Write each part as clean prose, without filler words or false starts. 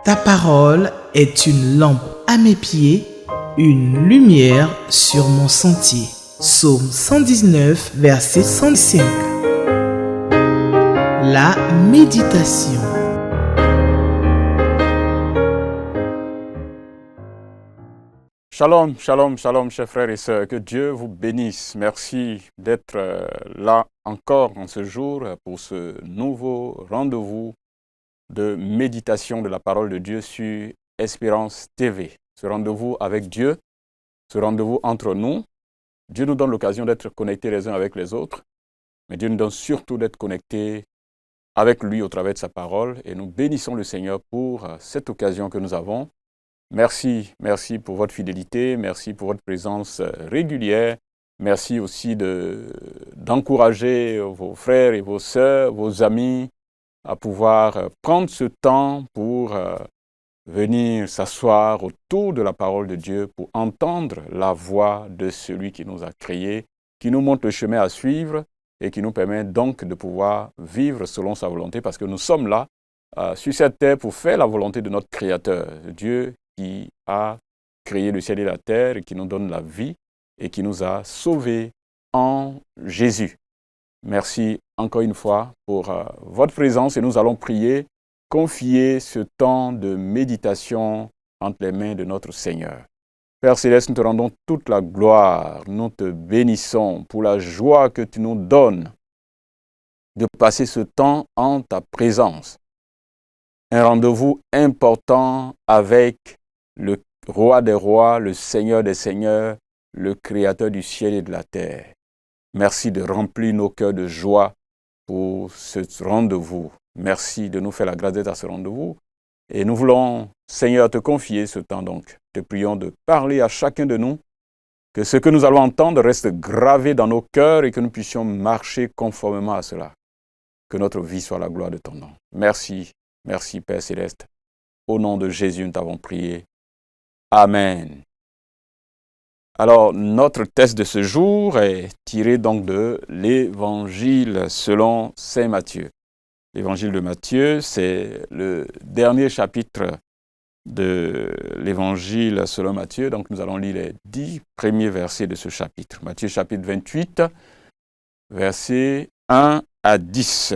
Ta parole est une lampe à mes pieds, une lumière sur mon sentier. Psaume 119, verset 105. La méditation. Shalom, shalom, shalom, chers frères et sœurs. Que Dieu vous bénisse. Merci d'être là encore en ce jour pour ce nouveau rendez-vous de méditation de la parole de Dieu sur Espérance TV. Ce rendez-vous avec Dieu, ce rendez-vous entre nous. Dieu nous donne l'occasion d'être connectés les uns avec les autres, mais Dieu nous donne surtout d'être connectés avec lui au travers de sa parole. Et nous bénissons le Seigneur pour cette occasion que nous avons. Merci pour votre fidélité, merci pour votre présence régulière. Merci aussi d'encourager vos frères et vos sœurs, vos amis à pouvoir prendre ce temps pour venir s'asseoir autour de la parole de Dieu pour entendre la voix de celui qui nous a créés, qui nous montre le chemin à suivre et qui nous permet donc de pouvoir vivre selon sa volonté parce que nous sommes là sur cette terre pour faire la volonté de notre Créateur, Dieu qui a créé le ciel et la terre et qui nous donne la vie et qui nous a sauvés en Jésus. Merci encore une fois pour votre présence et nous allons prier, confier ce temps de méditation entre les mains de notre Seigneur. Père Céleste, nous te rendons toute la gloire, nous te bénissons pour la joie que tu nous donnes de passer ce temps en ta présence. Un rendez-vous important avec le roi des rois, le Seigneur des seigneurs, le Créateur du ciel et de la terre. Merci de remplir nos cœurs de joie pour ce rendez-vous. Merci de nous faire la grâce d'être à ce rendez-vous. Et nous voulons, Seigneur, te confier ce temps donc. Te prions de parler à chacun de nous, que ce que nous allons entendre reste gravé dans nos cœurs et que nous puissions marcher conformément à cela. Que notre vie soit la gloire de ton nom. Merci Père Céleste. Au nom de Jésus, nous t'avons prié. Amen. Alors, notre texte de ce jour est tiré donc de l'Évangile selon Saint Matthieu. L'Évangile de Matthieu, c'est le dernier chapitre de l'Évangile selon Matthieu. Donc, nous allons lire les 10 premiers versets de ce chapitre. Matthieu chapitre 28, versets 1 à 10.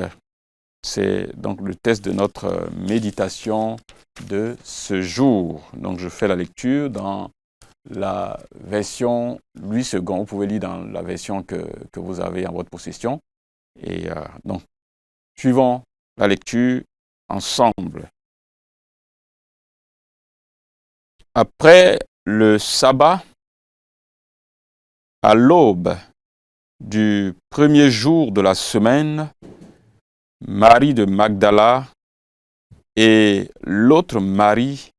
C'est donc le texte de notre méditation de ce jour. Donc, je fais la lecture dans la version Louis II. Vous pouvez lire dans la version que vous avez en votre possession. Et donc, suivons la lecture ensemble. Après le sabbat, à l'aube du premier jour de la semaine, Marie de Magdala et l'autre Marie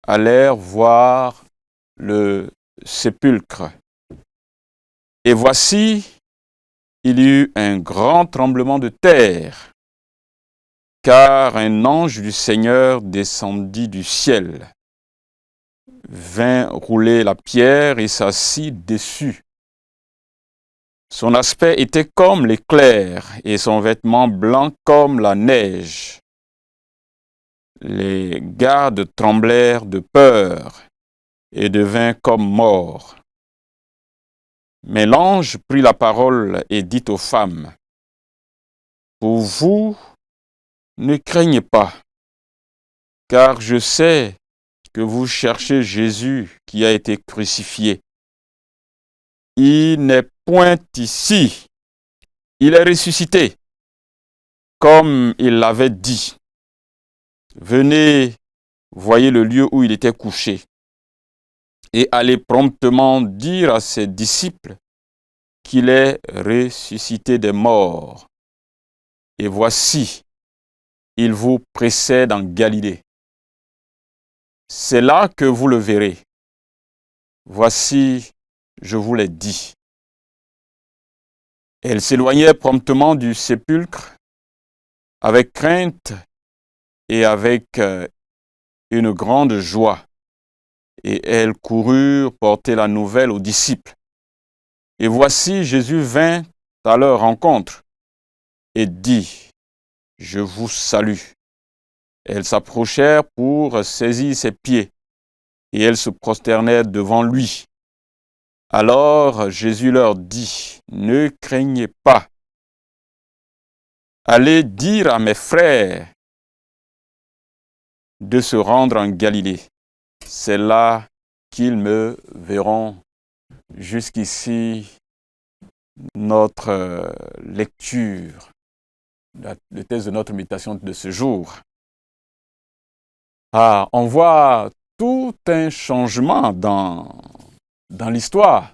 allèrent voir le sépulcre. Et voici, il y eut un grand tremblement de terre, car un ange du Seigneur descendit du ciel, vint rouler la pierre et s'assit dessus. Son aspect était comme l'éclair et son vêtement blanc comme la neige. Les gardes tremblèrent de peur et devinrent comme morts. Mais l'ange prit la parole et dit aux femmes, « Pour vous, ne craignez pas, car je sais que vous cherchez Jésus qui a été crucifié. Il n'est point ici, il est ressuscité, comme il l'avait dit. Venez, voyez le lieu où il était couché, et allez promptement dire à ses disciples qu'il est ressuscité des morts. Et voici, il vous précède en Galilée. C'est là que vous le verrez. Voici, je vous l'ai dit. » Elle s'éloignait promptement du sépulcre avec crainte et avec une grande joie. Et elles coururent porter la nouvelle aux disciples. Et voici, Jésus vint à leur rencontre et dit, « Je vous salue. » Elles s'approchèrent pour saisir ses pieds, et elles se prosternèrent devant lui. Alors Jésus leur dit, « Ne craignez pas. Allez dire à mes frères de se rendre en Galilée. C'est là qu'ils me verront. » Jusqu'ici, notre lecture, le texte de notre méditation de ce jour. On voit tout un changement dans l'histoire.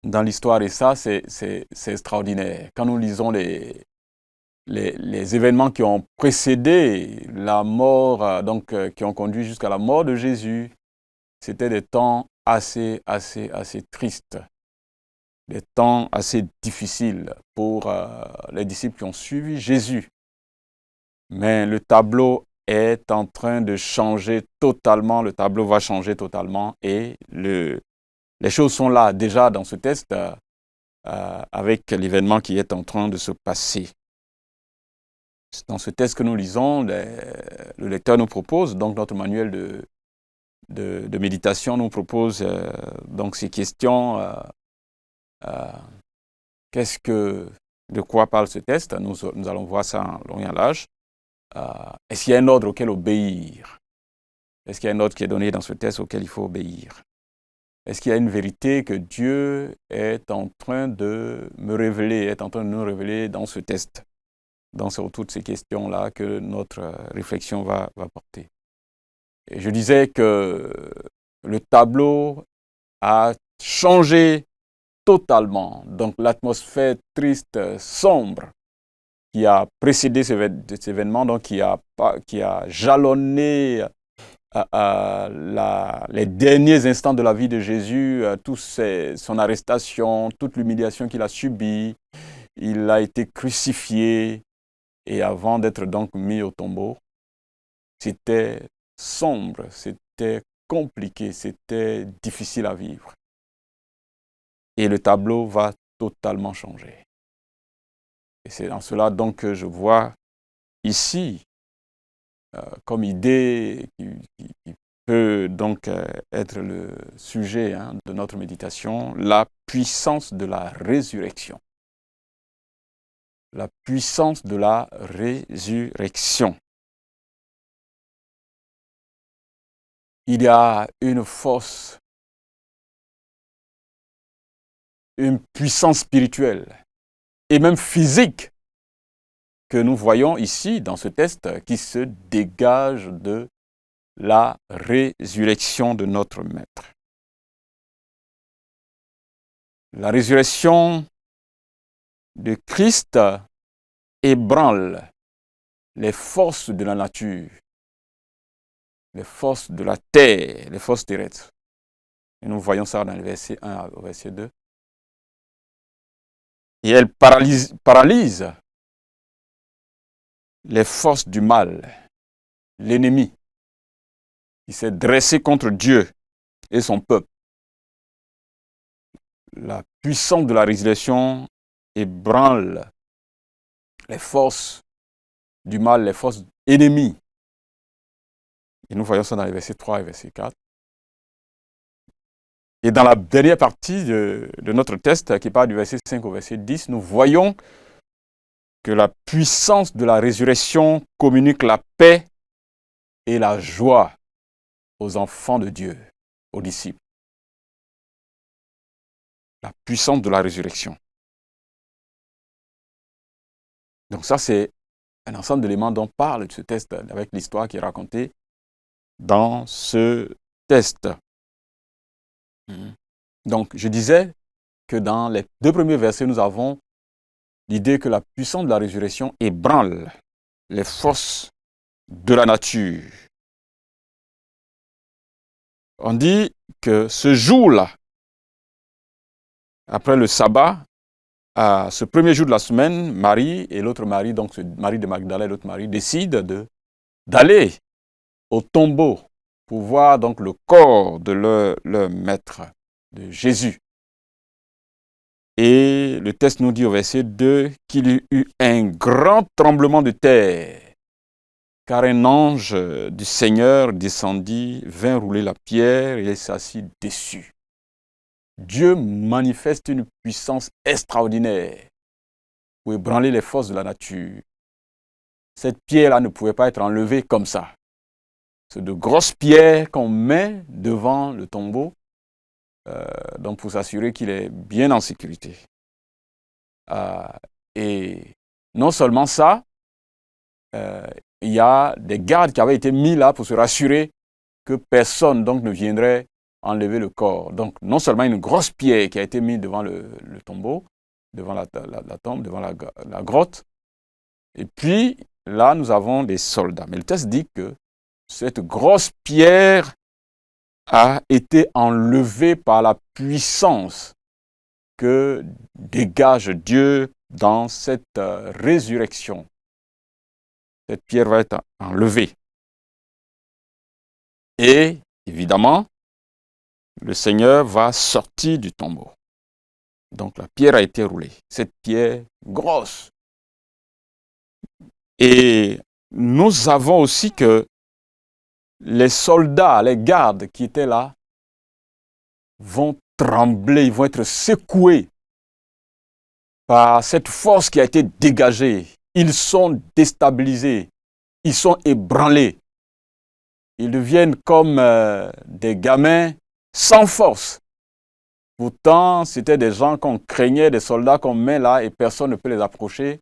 Dans l'histoire, et ça, c'est extraordinaire. Quand nous lisons les événements qui ont précédé la mort, qui ont conduit jusqu'à la mort de Jésus, c'était des temps assez tristes, des temps assez difficiles pour les disciples qui ont suivi Jésus. Mais le tableau est en train de changer totalement, le tableau va changer totalement et les choses sont là déjà dans ce texte avec l'événement qui est en train de se passer. Dans ce texte que nous lisons, le lecteur nous propose, donc notre manuel de méditation nous propose donc ces questions. De quoi parle ce texte? Nous allons voir ça en long et en large. Est-ce qu'il y a un ordre auquel obéir? Est-ce qu'il y a un ordre qui est donné dans ce texte auquel il faut obéir? Est-ce qu'il y a une vérité que Dieu est en train de me révéler, est en train de nous révéler dans ce texte? Donc, c'est toutes ces questions-là que notre réflexion va porter. Et je disais que le tableau a changé totalement. Donc, l'atmosphère triste, sombre, qui a précédé cet événement, donc qui a jalonné les derniers instants de la vie de Jésus, son arrestation, toute l'humiliation qu'il a subie. Il a été crucifié et avant d'être donc mis au tombeau, c'était sombre, c'était compliqué, c'était difficile à vivre. Et le tableau va totalement changer. Et c'est dans cela donc que je vois ici, comme idée qui peut donc être le sujet de notre méditation, la puissance de la résurrection. La puissance de la résurrection. Il y a une force, une puissance spirituelle et même physique que nous voyons ici dans ce texte qui se dégage de la résurrection de notre Maître. La résurrection de Christ ébranle les forces de la nature, les forces de la terre, les forces terrestres. Et nous voyons ça dans le verset 1 au verset 2. Et elle paralyse les forces du mal, l'ennemi qui s'est dressé contre Dieu et son peuple. La puissance de la résurrection ébranle les forces du mal, les forces ennemies. Et nous voyons ça dans les versets 3 et verset 4. Et dans la dernière partie de notre texte, qui part du verset 5 au verset 10, nous voyons que la puissance de la résurrection communique la paix et la joie aux enfants de Dieu, aux disciples. La puissance de la résurrection. Donc ça, c'est un ensemble d'éléments dont parle ce texte, avec l'histoire qui est racontée dans ce texte. Donc, je disais que dans les deux premiers versets, nous avons l'idée que la puissance de la résurrection ébranle les forces de la nature. On dit que ce jour-là, après le sabbat, à ce premier jour de la semaine, Marie et l'autre Marie, donc Marie de Magdala et l'autre Marie, décident d'aller au tombeau pour voir donc le corps de leur maître, de Jésus. Et le texte nous dit au verset 2 qu'il y eut un grand tremblement de terre, car un ange du Seigneur descendit, vint rouler la pierre et s'assit dessus. Dieu manifeste une puissance extraordinaire pour ébranler les forces de la nature. Cette pierre-là ne pouvait pas être enlevée comme ça. C'est de grosses pierres qu'on met devant le tombeau, donc pour s'assurer qu'il est bien en sécurité. Et non seulement ça, il y a des gardes qui avaient été mis là pour se rassurer que personne donc ne viendrait enlever le corps. Donc non seulement une grosse pierre qui a été mise devant le tombeau, devant la tombe, devant la grotte, et puis là nous avons des soldats. Mais le texte dit que cette grosse pierre a été enlevée par la puissance que dégage Dieu dans cette résurrection. Cette pierre va être enlevée. Et évidemment, le Seigneur va sortir du tombeau. Donc la pierre a été roulée. Cette pierre grosse. Et nous avons aussi que les soldats, les gardes qui étaient là, vont trembler, ils vont être secoués par cette force qui a été dégagée. Ils sont déstabilisés, ils sont ébranlés. Ils deviennent comme des gamins sans force. Pourtant, c'était des gens qu'on craignait, des soldats qu'on met là et personne ne peut les approcher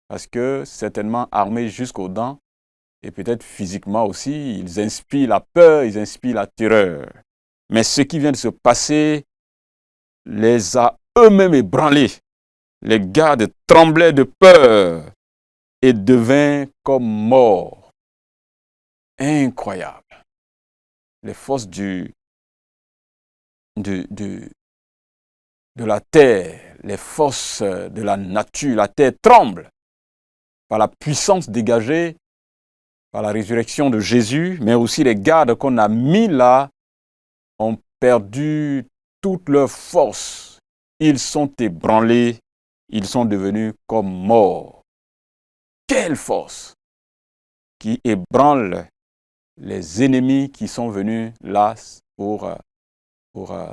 parce que certainement armés jusqu'aux dents et peut-être physiquement aussi, ils inspirent la peur, ils inspirent la terreur. Mais ce qui vient de se passer les a eux-mêmes ébranlés. Les gardes tremblaient de peur et devinrent comme morts. Incroyable. Les forces de la terre, les forces de la nature, la terre tremble par la puissance dégagée par la résurrection de Jésus, mais aussi les gardes qu'on a mis là ont perdu toute leur force. Ils sont ébranlés, ils sont devenus comme morts. Quelle force qui ébranle les ennemis qui sont venus là pour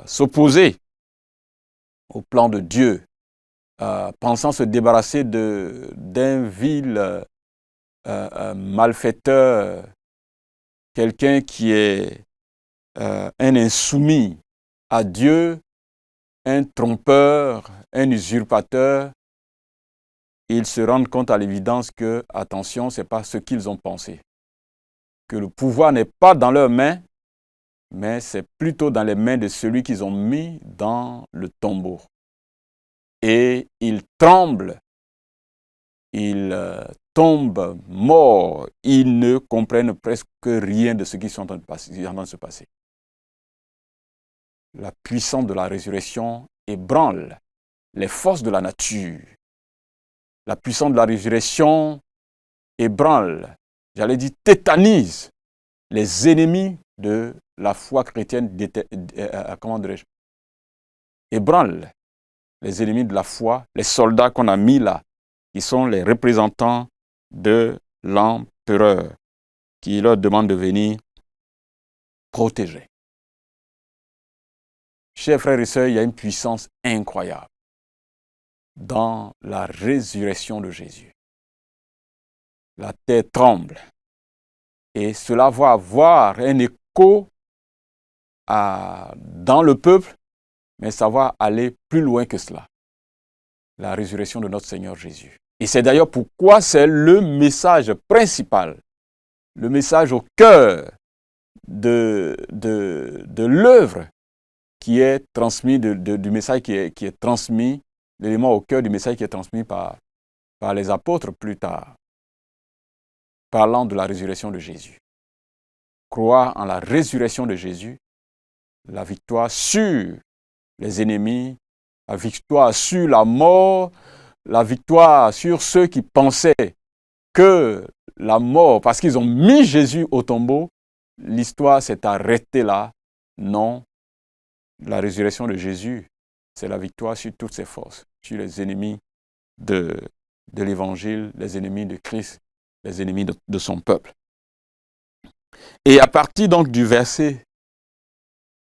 s'opposer au plan de Dieu, pensant se débarrasser d'un vil malfaiteur, quelqu'un qui est un insoumis à Dieu, un trompeur, un usurpateur. Ils se rendent compte à l'évidence que, attention, ce n'est pas ce qu'ils ont pensé. Que le pouvoir n'est pas dans leurs mains, mais c'est plutôt dans les mains de celui qu'ils ont mis dans le tombeau. Et ils tremblent, ils tombent morts, ils ne comprennent presque rien de ce qui est en train de se passer. La puissance de la résurrection ébranle les forces de la nature. La puissance de la résurrection ébranle, j'allais dire tétanise, les ennemis de la foi chrétienne, comment dirais-je, ébranle les ennemis de la foi, les soldats qu'on a mis là, qui sont les représentants de l'empereur, qui leur demande de venir protéger. Chers frères et sœurs, il y a une puissance incroyable dans la résurrection de Jésus. La terre tremble et cela va avoir un écho dans le peuple, mais ça va aller plus loin que cela. La résurrection de notre Seigneur Jésus. Et c'est d'ailleurs pourquoi c'est le message principal, le message au cœur de l'œuvre qui est transmis, du message qui est transmis, l'élément au cœur du message qui est transmis par les apôtres plus tard, parlant de la résurrection de Jésus. Croire en la résurrection de Jésus, la victoire sur les ennemis, la victoire sur la mort, la victoire sur ceux qui pensaient que la mort, parce qu'ils ont mis Jésus au tombeau, l'histoire s'est arrêtée là. Non, la résurrection de Jésus, c'est la victoire sur toutes ses forces, sur les ennemis de l'Évangile, les ennemis de Christ, les ennemis de son peuple. Et à partir donc du verset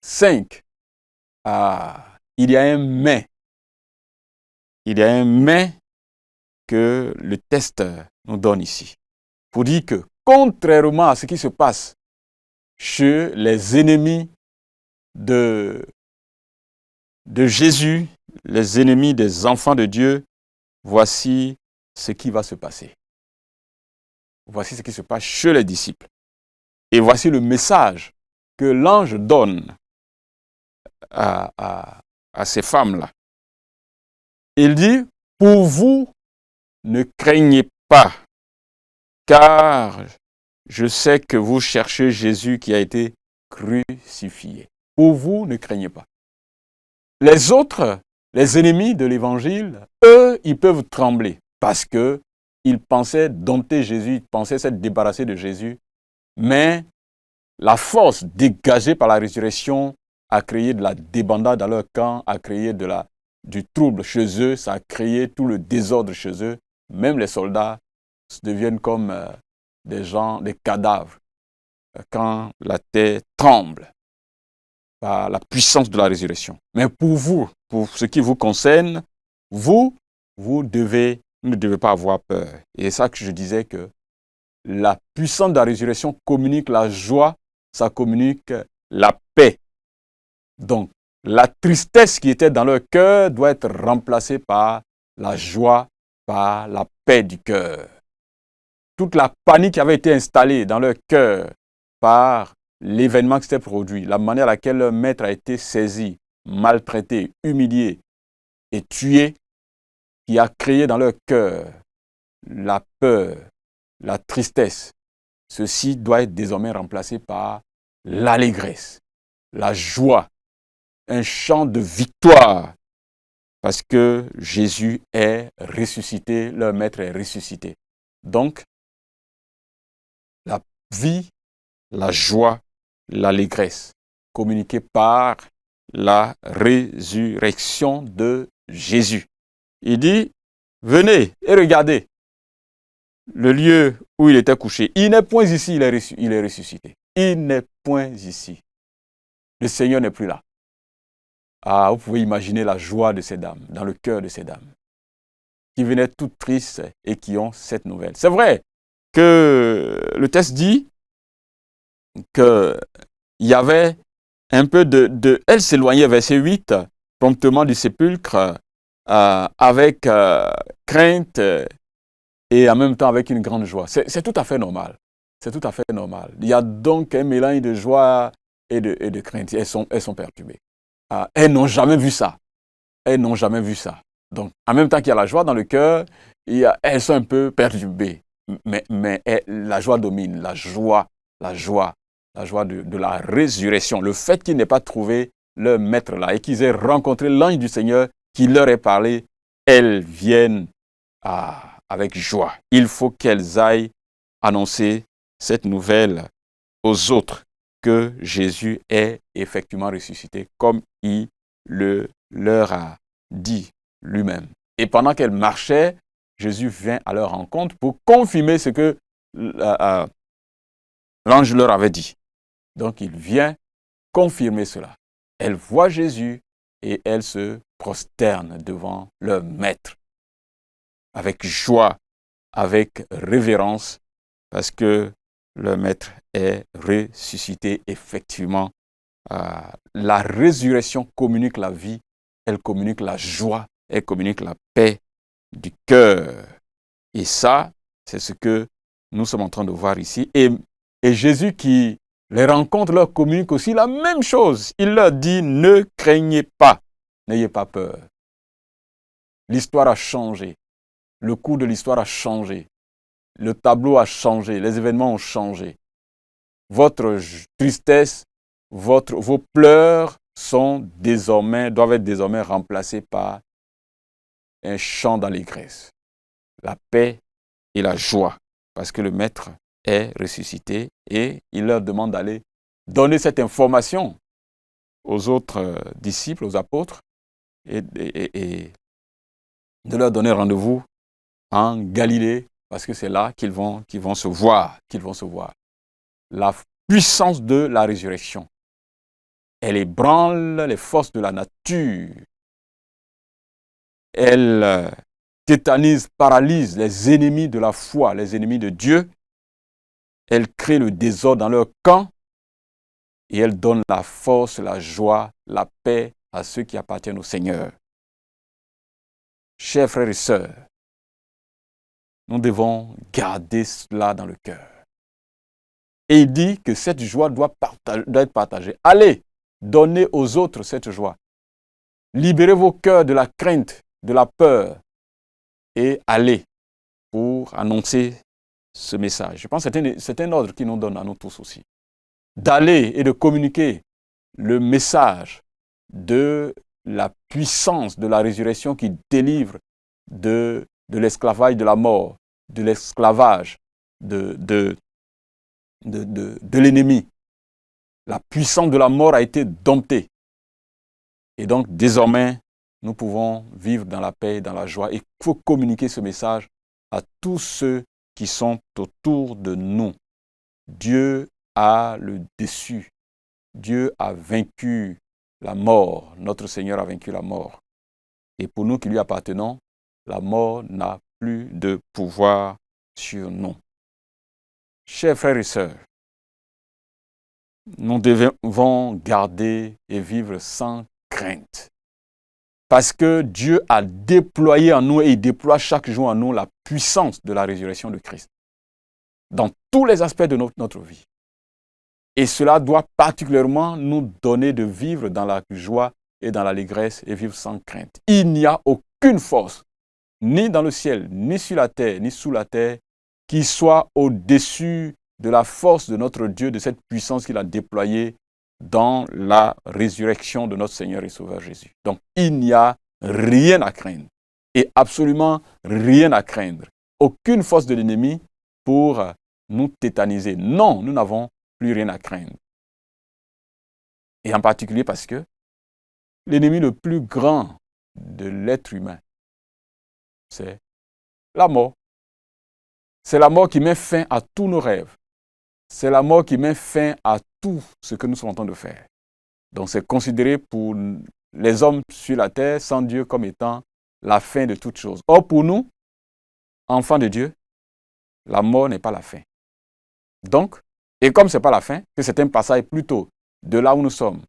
5, il y a un mais. Il y a un mais que le texte nous donne ici. Pour dire que, contrairement à ce qui se passe chez les ennemis de Jésus, les ennemis des enfants de Dieu, voici ce qui va se passer. Voici ce qui se passe chez les disciples. Et voici le message que l'ange donne à ces femmes-là. Il dit, pour vous, ne craignez pas, car je sais que vous cherchez Jésus qui a été crucifié. Pour vous, ne craignez pas. Les autres, les ennemis de l'évangile, eux, ils peuvent trembler parce qu'ils pensaient dompter Jésus, ils pensaient s'être débarrassés de Jésus, mais la force dégagée par la résurrection a créé de la débandade dans leur camp, a créé du trouble chez eux, ça a créé tout le désordre chez eux. Même les soldats deviennent comme des cadavres, quand la terre tremble par la puissance de la résurrection. Mais pour vous, pour ce qui vous concerne, vous ne devez pas avoir peur. Et c'est ça que je disais que la puissance de la résurrection communique la joie, ça communique la paix. Donc, la tristesse qui était dans leur cœur doit être remplacée par la joie, par la paix du cœur. Toute la panique qui avait été installée dans leur cœur par l'événement qui s'était produit, la manière à laquelle leur maître a été saisi, maltraité, humilié et tué, qui a créé dans leur cœur la peur, la tristesse. Ceci doit être désormais remplacé par l'allégresse, la joie, un chant de victoire, parce que Jésus est ressuscité, leur maître est ressuscité. Donc, la vie, la joie, l'allégresse, communiquée par la résurrection de Jésus. Il dit, venez et regardez le lieu où il était couché. Il n'est point ici, il est ressuscité. Il n'est point ici. Le Seigneur n'est plus là. Ah, vous pouvez imaginer la joie de ces dames, dans le cœur de ces dames, qui venaient toutes tristes et qui ont cette nouvelle. C'est vrai que le texte dit qu'il y avait un peu elle s'éloignait, verset 8, promptement du sépulcre, avec crainte et en même temps avec une grande joie. C'est tout à fait normal. C'est tout à fait normal. Il y a donc un mélange de joie et de crainte. Elles sont perturbées. Elles n'ont jamais vu ça. Elles n'ont jamais vu ça. Donc, en même temps qu'il y a la joie dans le cœur, elles sont un peu perturbées. Mais la joie domine, la joie de la résurrection. Le fait qu'ils n'aient pas trouvé leur maître là et qu'ils aient rencontré l'ange du Seigneur qui leur ait parlé, elles viennent avec joie. Il faut qu'elles aillent annoncer cette nouvelle aux autres, que Jésus est effectivement ressuscité, comme il leur a dit lui-même. Et pendant qu'elles marchaient, Jésus vient à leur rencontre pour confirmer ce que l'ange leur avait dit. Donc il vient confirmer cela. Elles voient Jésus et elles se prosternent devant leur maître avec joie, avec révérence, parce que le maître est ressuscité effectivement. La résurrection communique la vie, elle communique la joie, elle communique la paix du cœur. Et ça, c'est ce que nous sommes en train de voir ici. Et Jésus qui les rencontre leur communique aussi la même chose. Il leur dit, ne craignez pas, n'ayez pas peur. L'histoire a changé. Le cours de l'histoire a changé. Le tableau a changé. Les événements ont changé. Votre tristesse, vos pleurs doivent être désormais remplacés par un chant d'allégresse, la paix et la joie, parce que le Maître est ressuscité et il leur demande d'aller donner cette information aux autres disciples, aux apôtres, et de leur donner rendez-vous en Galilée, parce que c'est là qu'ils vont se voir, puissance de la résurrection. Elle ébranle les forces de la nature. Elle tétanise, paralyse les ennemis de la foi, les ennemis de Dieu. Elle crée le désordre dans leur camp et elle donne la force, la joie, la paix à ceux qui appartiennent au Seigneur. Chers frères et sœurs, nous devons garder cela dans le cœur. Et il dit que cette joie doit être partagée. Allez, donnez aux autres cette joie. Libérez vos cœurs de la crainte, de la peur et allez pour annoncer ce message. Je pense que c'est un ordre qui nous donne à nous tous aussi. D'aller et de communiquer le message de la puissance de la résurrection qui délivre de l'esclavage de la mort, de l'esclavage de l'ennemi. La puissance de la mort a été domptée. Et donc, désormais, nous pouvons vivre dans la paix et dans la joie. Et il faut communiquer ce message à tous ceux qui sont autour de nous. Dieu a le dessus. Dieu a vaincu la mort. Notre Seigneur a vaincu la mort. Et pour nous qui lui appartenons, la mort n'a plus de pouvoir sur nous. Chers frères et sœurs, nous devons garder et vivre sans crainte. Parce que Dieu a déployé en nous et il déploie chaque jour en nous la puissance de la résurrection de Christ dans tous les aspects de notre vie. Et cela doit particulièrement nous donner de vivre dans la joie et dans l'allégresse et vivre sans crainte. Il n'y a aucune force, ni dans le ciel, ni sur la terre, ni sous la terre, qui soit au-dessus de la force de notre Dieu, de cette puissance qu'il a déployée dans la résurrection de notre Seigneur et Sauveur Jésus. Donc, il n'y a rien à craindre. Et absolument rien à craindre. Aucune force de l'ennemi pour nous tétaniser. Non, nous n'avons plus rien à craindre. Et en particulier parce que l'ennemi le plus grand de l'être humain, c'est la mort. C'est la mort qui met fin à tous nos rêves. C'est la mort qui met fin à tout ce que nous sommes en train de faire. Donc c'est considéré pour les hommes sur la terre, sans Dieu, comme étant la fin de toute chose. Or pour nous, enfants de Dieu, la mort n'est pas la fin. Donc, et comme ce n'est pas la fin, que c'est un passage plutôt de là où nous sommes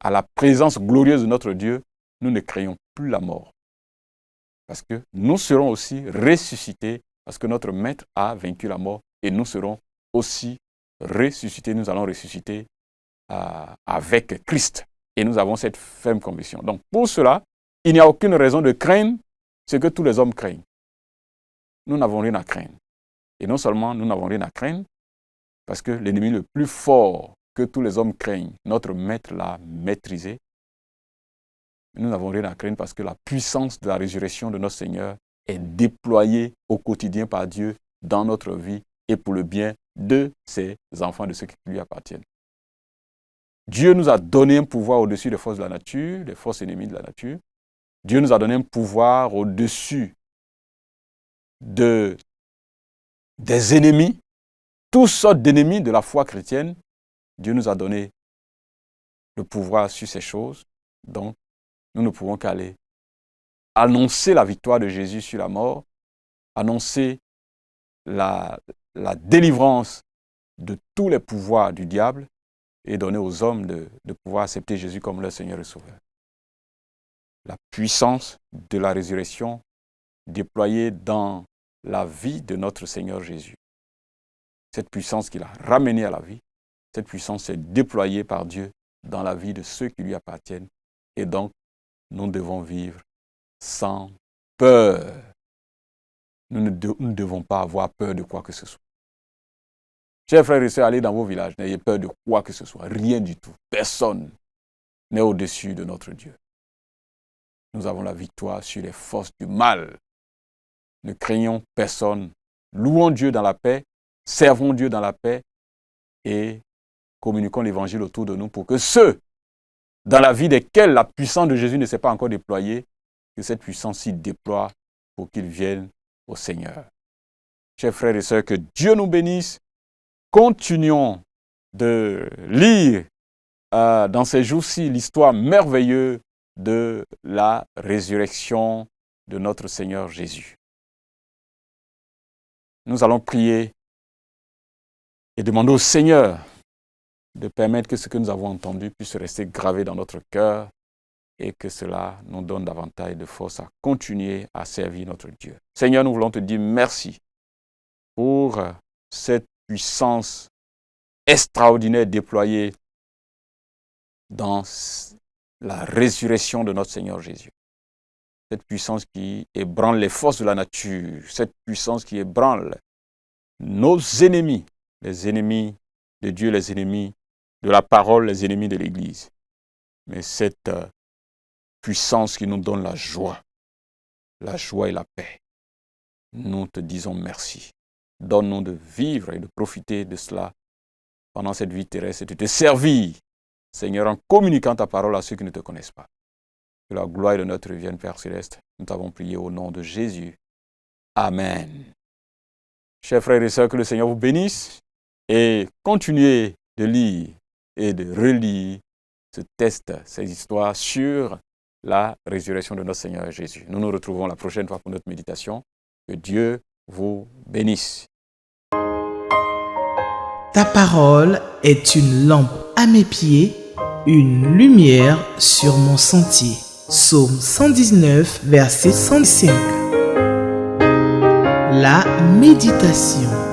à la présence glorieuse de notre Dieu, nous ne craignons plus la mort. Parce que nous serons aussi ressuscités, parce que notre Maître a vaincu la mort, et nous serons aussi ressuscités, nous allons ressusciter avec Christ. Et nous avons cette ferme conviction. Donc pour cela, il n'y a aucune raison de craindre ce que tous les hommes craignent. Nous n'avons rien à craindre. Et non seulement nous n'avons rien à craindre, parce que l'ennemi le plus fort que tous les hommes craignent, notre Maître l'a maîtrisé. Nous n'avons rien à craindre parce que la puissance de la résurrection de notre Seigneur est déployée au quotidien par Dieu dans notre vie et pour le bien de ses enfants, de ceux qui lui appartiennent. Dieu nous a donné un pouvoir au-dessus des forces de la nature, des forces ennemies de la nature. Dieu nous a donné un pouvoir au-dessus des ennemis, toutes sortes d'ennemis de la foi chrétienne. Dieu nous a donné le pouvoir sur ces choses. Donc, nous ne pouvons qu'aller annoncer la victoire de Jésus sur la mort, annoncer la délivrance de tous les pouvoirs du diable et donner aux hommes de pouvoir accepter Jésus comme leur Seigneur et Sauveur. La puissance de la résurrection déployée dans la vie de notre Seigneur Jésus. Cette puissance qu'il a ramenée à la vie, cette puissance est déployée par Dieu dans la vie de ceux qui lui appartiennent. Et donc, nous devons vivre sans peur. Nous ne devons pas avoir peur de quoi que ce soit. Chers frères et sœurs, allez dans vos villages, n'ayez peur de quoi que ce soit, rien du tout. Personne n'est au-dessus de notre Dieu. Nous avons la victoire sur les forces du mal. Ne craignons personne. Louons Dieu dans la paix, servons Dieu dans la paix et communiquons l'évangile autour de nous pour que ceux dans la vie desquels la puissance de Jésus ne s'est pas encore déployée, que cette puissance s'y déploie pour qu'ils viennent au Seigneur. Chers frères et sœurs, que Dieu nous bénisse. Continuons de lire dans ces jours-ci l'histoire merveilleuse de la résurrection de notre Seigneur Jésus. Nous allons prier et demander au Seigneur de permettre que ce que nous avons entendu puisse rester gravé dans notre cœur et que cela nous donne davantage de force à continuer à servir notre Dieu. Seigneur, nous voulons te dire merci pour cette puissance extraordinaire déployée dans la résurrection de notre Seigneur Jésus. Cette puissance qui ébranle les forces de la nature, cette puissance qui ébranle nos ennemis, les ennemis de Dieu, les ennemis de la parole, les ennemis de l'Église. Mais cette puissance qui nous donne la joie et la paix. Nous te disons merci. Donne-nous de vivre et de profiter de cela pendant cette vie terrestre et de te servir, Seigneur, en communiquant ta parole à ceux qui ne te connaissent pas. Que la gloire de notre vienne, Père Céleste. Nous t'avons prié au nom de Jésus. Amen. Chers frères et sœurs, que le Seigneur vous bénisse et continuez de lire et de relire ce texte, ces histoires sur la résurrection de notre Seigneur Jésus. Nous nous retrouvons la prochaine fois pour notre méditation. Que Dieu vous bénisse. Ta parole est une lampe à mes pieds, une lumière sur mon sentier. Psaume 119, verset 105. La méditation.